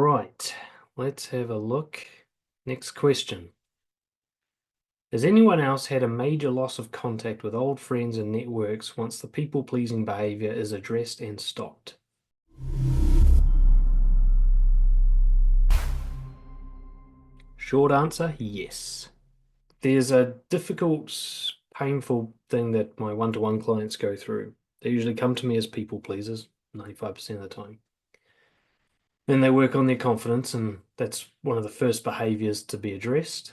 right, let's have a look. Next question. Has anyone else had a major loss of contact with old friends and networks once the people-pleasing behavior is addressed and stopped? Short answer, yes. There's a difficult, painful thing that my one-to-one clients go through. They usually come to me as people pleasers, 95% of the time. Then they work on their confidence, and that's one of the first behaviors to be addressed.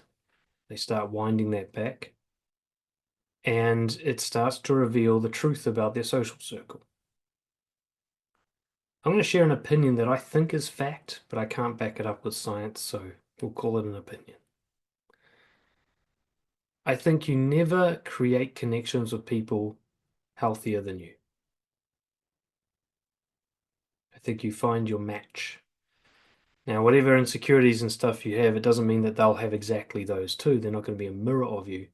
They start winding that back, and it starts to reveal the truth about their social circle. I'm going to share an opinion that I think is fact, but I can't back it up with science, so we'll call it an opinion. I think you never create connections with people healthier than you. I think you find your match. Now, whatever insecurities and stuff you have, it doesn't mean that they'll have exactly those too. They're not going to be a mirror of you,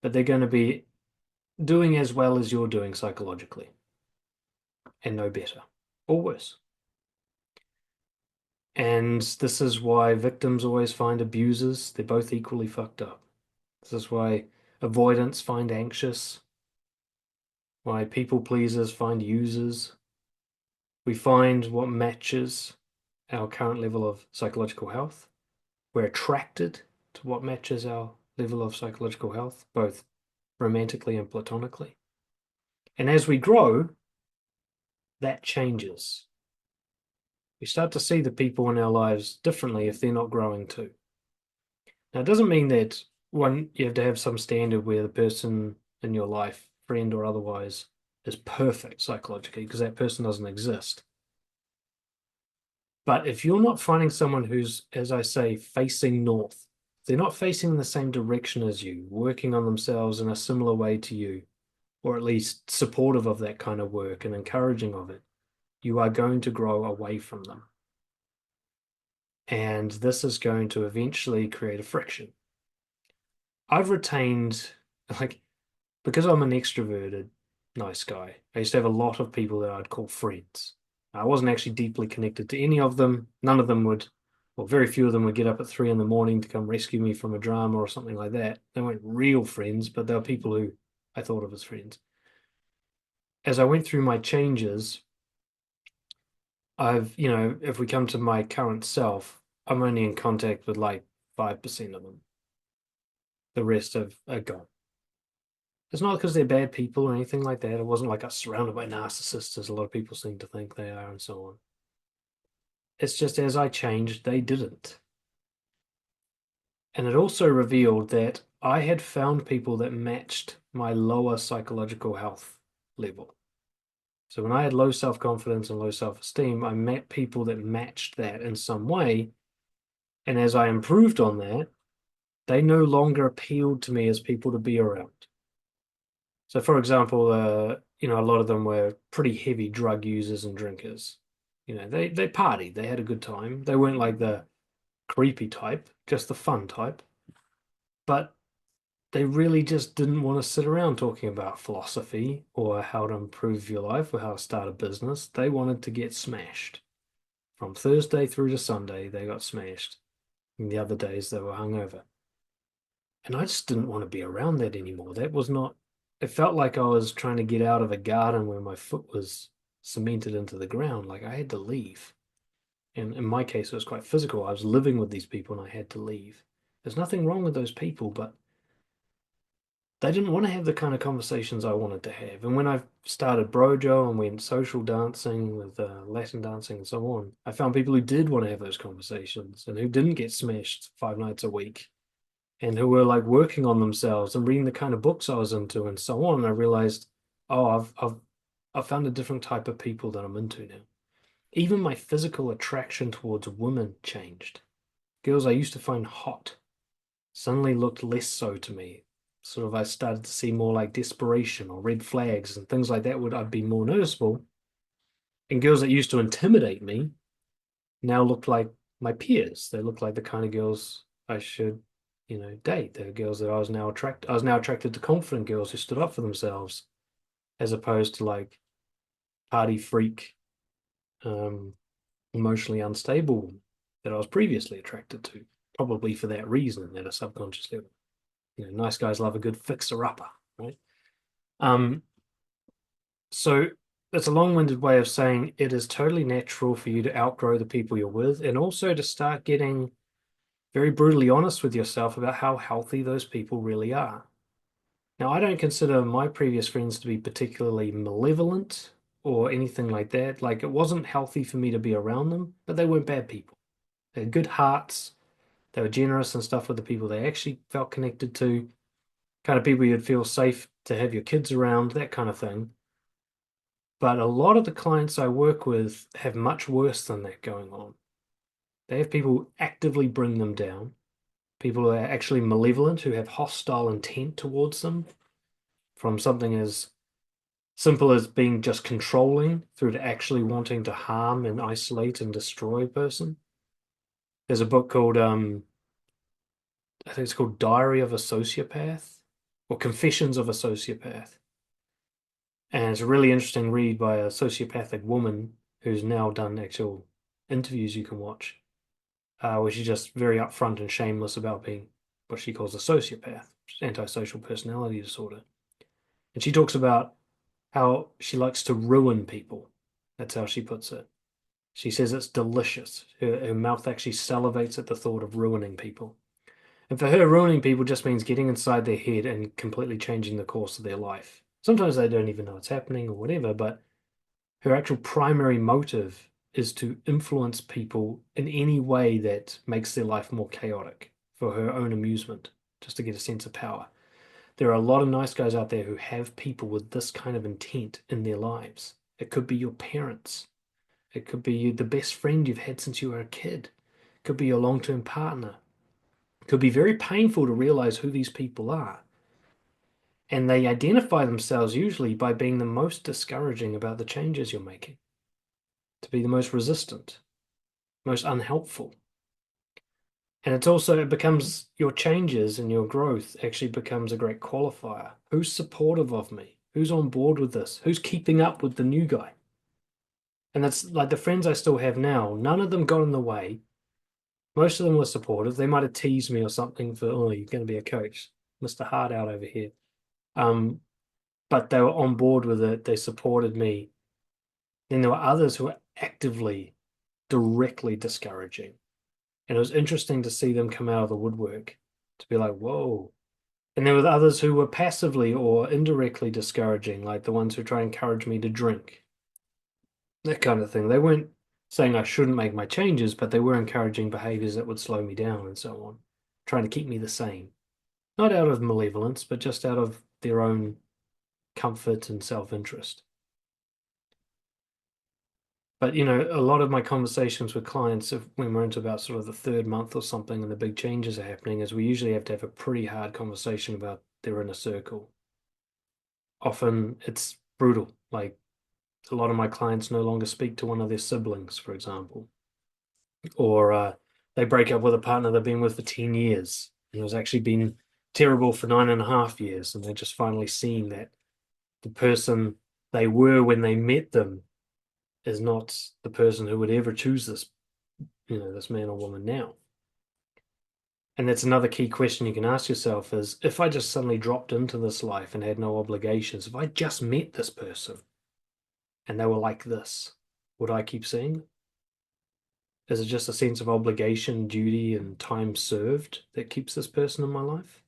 but they're going to be doing as well as you're doing psychologically, and no better or worse. And this is why victims always find abusers. They're both equally fucked up. This is why avoidants find anxious, why people pleasers find users. We find what matches our current level of psychological health. We're attracted to what matches our level of psychological health, both romantically and platonically. And as we grow, that changes. We start to see the people in our lives differently if they're not growing too. Now, it doesn't mean that you have to have some standard where the person in your life, friend or otherwise, is perfect psychologically, because that person doesn't exist. But if you're not finding someone who's, as I say, facing north, they're not facing in the same direction as you, working on themselves in a similar way to you, or at least supportive of that kind of work and encouraging of it, you are going to grow away from them. And this is going to eventually create a friction. I've retained, because I'm an extroverted, nice guy, I used to have a lot of people that I'd call friends. I wasn't actually deeply connected to any of them. None of them would, well, very few of them would get up at 3 a.m. to come rescue me from a drama or something like that. They weren't real friends, but they were people who I thought of as friends. As I went through my changes, if we come to my current self, I'm only in contact with like 5% of them. The rest are gone. It's not because they're bad people or anything like that. It wasn't like I was surrounded by narcissists, as a lot of people seem to think they are, and so on. It's just as I changed, they didn't. And it also revealed that I had found people that matched my lower psychological health level. So when I had low self-confidence and low self-esteem, I met people that matched that in some way. And as I improved on that, they no longer appealed to me as people to be around. So, for example, a lot of them were pretty heavy drug users and drinkers. They partied, they had a good time. They weren't like the creepy type, just the fun type. But they really just didn't want to sit around talking about philosophy or how to improve your life or how to start a business. They wanted to get smashed. From Thursday through to Sunday, they got smashed. And the other days, they were hungover. And I just didn't want to be around that anymore. That was not, it felt like I was trying to get out of a garden where my foot was cemented into the ground. Like I had to leave. And in my case, it was quite physical. I was living with these people and I had to leave. There's nothing wrong with those people, but they didn't want to have the kind of conversations I wanted to have. And when I started Brojo and went social dancing with Latin dancing and so on, I found people who did want to have those conversations and who didn't get smashed 5 nights a week and who were like working on themselves and reading the kind of books I was into and so on. And I realized, oh, I've found a different type of people that I'm into now. Even my physical attraction towards women changed. Girls I used to find hot suddenly looked less so to me. Sort of I started to see more like desperation or red flags and things like that I'd be more noticeable. And girls that used to intimidate me now looked like my peers. They looked like the kind of girls I should, date. They're girls that I was now attracted to confident girls who stood up for themselves, as opposed to like party freak, emotionally unstable. that I was previously attracted to, probably for that reason at a subconscious level. Nice guys love a good fixer-upper, right? Um, so it's a long-winded way of saying it is totally natural for you to outgrow the people you're with, and also to start getting very brutally honest with yourself about how healthy those people really are. Now, I don't consider my previous friends to be particularly malevolent or anything like that. Like, it wasn't healthy for me to be around them, but they weren't bad people. They had good hearts. They were generous and stuff with the people they actually felt connected to, kind of people you'd feel safe to have your kids around, that kind of thing. But a lot of the clients I work with have much worse than that going on. They have people actively bring them down, people who are actually malevolent, who have hostile intent towards them, from something as simple as being just controlling through to actually wanting to harm and isolate and destroy a person. There's a book called I think it's called Diary of a Sociopath or Confessions of a Sociopath. And it's a really interesting read by a sociopathic woman who's now done actual interviews you can watch, where she's just very upfront and shameless about being what she calls a sociopath, antisocial personality disorder. And she talks about how she likes to ruin people. That's how she puts it. She says it's delicious. Her mouth actually salivates at the thought of ruining people. And for her, ruining people just means getting inside their head and completely changing the course of their life. Sometimes they don't even know it's happening or whatever, but her actual primary motive is to influence people in any way that makes their life more chaotic for her own amusement, just to get a sense of power. There are a lot of nice guys out there who have people with this kind of intent in their lives. It could be your parents. It could be the best friend you've had since you were a kid. It could be your long-term partner. It could be very painful to realize who these people are. And they identify themselves usually by being the most discouraging about the changes you're making, to be the most resistant, most unhelpful. And it's also, it becomes your changes and your growth actually becomes a great qualifier. Who's supportive of me? Who's on board with this? Who's keeping up with the new guy? And that's like the friends I still have now, none of them got in the way. Most of them were supportive. They might have teased me or something for, oh, you're going to be a coach, Mr. Hard Out over here. Um, but they were on board with it. They supported me. Then there were others who were actively, directly discouraging. And it was interesting to see them come out of the woodwork to be like, whoa. And there were others who were passively or indirectly discouraging, like the ones who try and encourage me to drink, that kind of thing. They weren't saying I shouldn't make my changes, but they were encouraging behaviors that would slow me down and so on, trying to keep me the same. Not out of malevolence, but just out of their own comfort and self-interest. But a lot of my conversations with clients, when we're into about sort of the third month or something, and the big changes are happening, is we usually have to have a pretty hard conversation about their inner circle. Often it's brutal. Like a lot of my clients no longer speak to one of their siblings, for example, or they break up with a partner they've been with for 10 years and it was actually been terrible for 9.5 years, and they're just finally seeing that the person they were when they met them is not the person who would ever choose this man or woman now. And that's another key question you can ask yourself is, if I just suddenly dropped into this life and had no obligations, if I just met this person and they were like this, would I keep seeing them? Is it just a sense of obligation, duty, and time served that keeps this person in my life?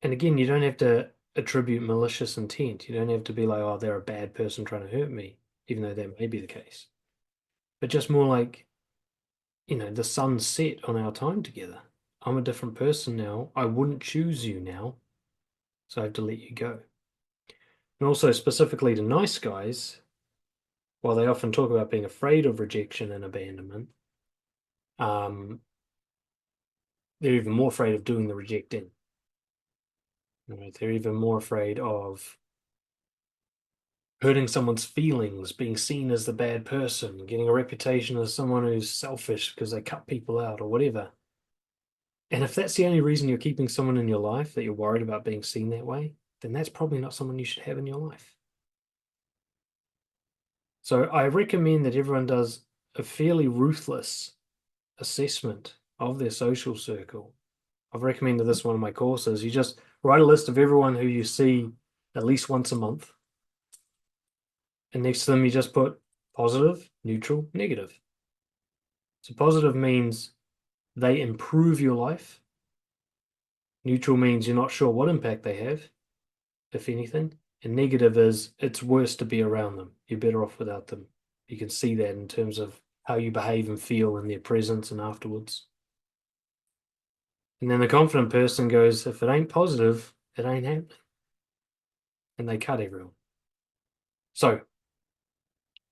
And again, you don't have to attribute malicious intent. You don't have to be like, oh, they're a bad person trying to hurt me, even though that may be the case. But just more like, the sun's set on our time together. I'm a different person now. I wouldn't choose you now, so I have to let you go. And also, specifically to nice guys, while they often talk about being afraid of rejection and abandonment, um, they're even more afraid of doing the rejecting. Right? They're even more afraid of hurting someone's feelings, being seen as the bad person, getting a reputation as someone who's selfish because they cut people out or whatever. And if that's the only reason you're keeping someone in your life, that you're worried about being seen that way, then that's probably not someone you should have in your life. So I recommend that everyone does a fairly ruthless assessment of their social circle. I've recommended this in one of my courses. You just write a list of everyone who you see at least once a month. And next to them, you just put positive, neutral, negative. So positive means they improve your life. Neutral means you're not sure what impact they have, if anything. And negative is it's worse to be around them. You're better off without them. You can see that in terms of how you behave and feel in their presence and afterwards. And then the confident person goes, if it ain't positive, it ain't happening. And they cut everyone. So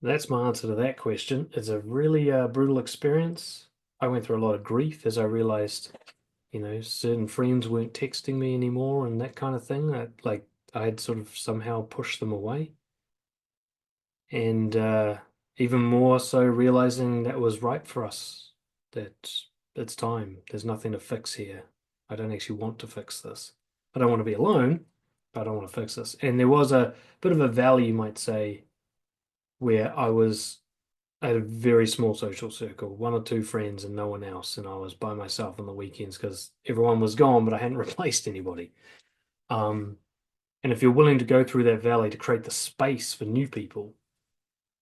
that's my answer to that question. It's a really brutal experience. I went through a lot of grief as I realized, certain friends weren't texting me anymore and that kind of thing. I had sort of somehow pushed them away. And even more so realizing that was right for us, that it's time. There's nothing to fix here. I don't actually want to fix this. I don't want to be alone, but I don't want to fix this. And there was a bit of a valley, you might say, where I had a very small social circle, one or two friends and no one else. And I was by myself on the weekends because everyone was gone, but I hadn't replaced anybody. And if you're willing to go through that valley to create the space for new people,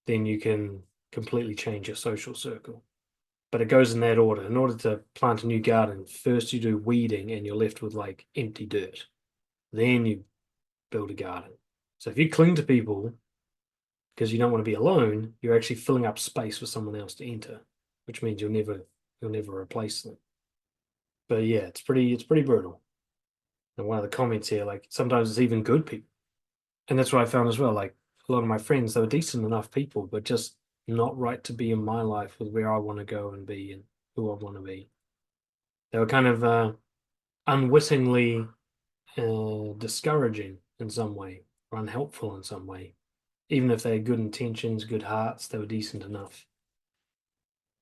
then you can completely change your social circle. But it goes in that order. In order to plant a new garden, first you do weeding and you're left with like empty dirt. Then you build a garden. So if you cling to people because you don't want to be alone, you're actually filling up space for someone else to enter, which means you'll never replace them. But yeah, it's pretty brutal. And one of the comments here, like sometimes it's even good people. And that's what I found as well. Like a lot of my friends, they were decent enough people, but just not right to be in my life with where I want to go and be and who I want to be. They were kind of unwittingly discouraging in some way or unhelpful in some way. Even if they had good intentions, good hearts, they were decent enough.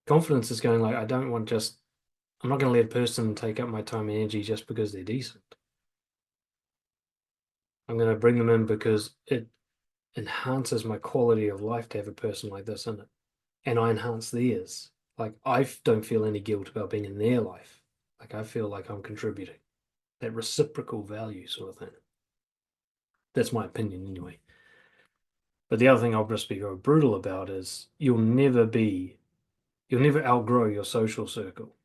Confidence is going like, I'm not going to let a person take up my time and energy just because they're decent. I'm going to bring them in because it enhances my quality of life to have a person like this in it. And I enhance theirs. Like I don't feel any guilt about being in their life. Like I feel like I'm contributing. That reciprocal value sort of thing. That's my opinion anyway. But the other thing I'll just be very brutal about is you'll never outgrow your social circle.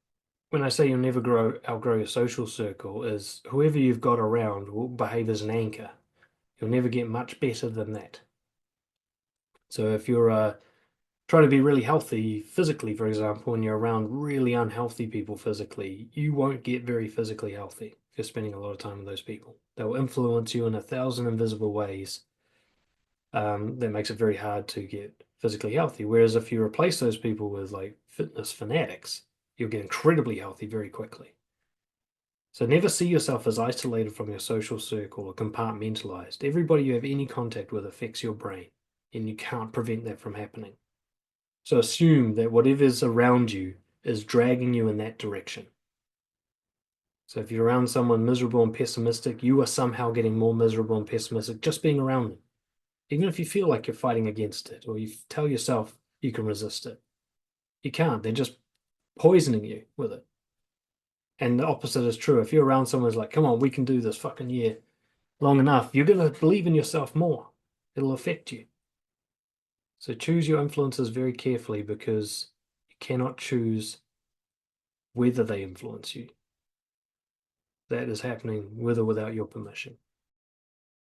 When I say you'll never outgrow your social circle is whoever you've got around will behave as an anchor. You'll never get much better than that. So if you're trying to be really healthy physically, for example, and you're around really unhealthy people physically, you won't get very physically healthy if you're spending a lot of time with those people. They'll influence you in 1,000 invisible ways. That makes it very hard to get physically healthy. Whereas if you replace those people with like fitness fanatics, you'll get incredibly healthy very quickly. So never see yourself as isolated from your social circle or compartmentalized. Everybody you have any contact with affects your brain, and you can't prevent that from happening. So assume that whatever's around you is dragging you in that direction. So if you're around someone miserable and pessimistic, you are somehow getting more miserable and pessimistic just being around them. Even if you feel like you're fighting against it or you tell yourself you can resist it. You can't. They're just poisoning you with it. And the opposite is true. If you're around someone who's like, come on, we can do this fucking year long enough, you're going to believe in yourself more. It'll affect you. So choose your influences very carefully because you cannot choose whether they influence you. That is happening with or without your permission.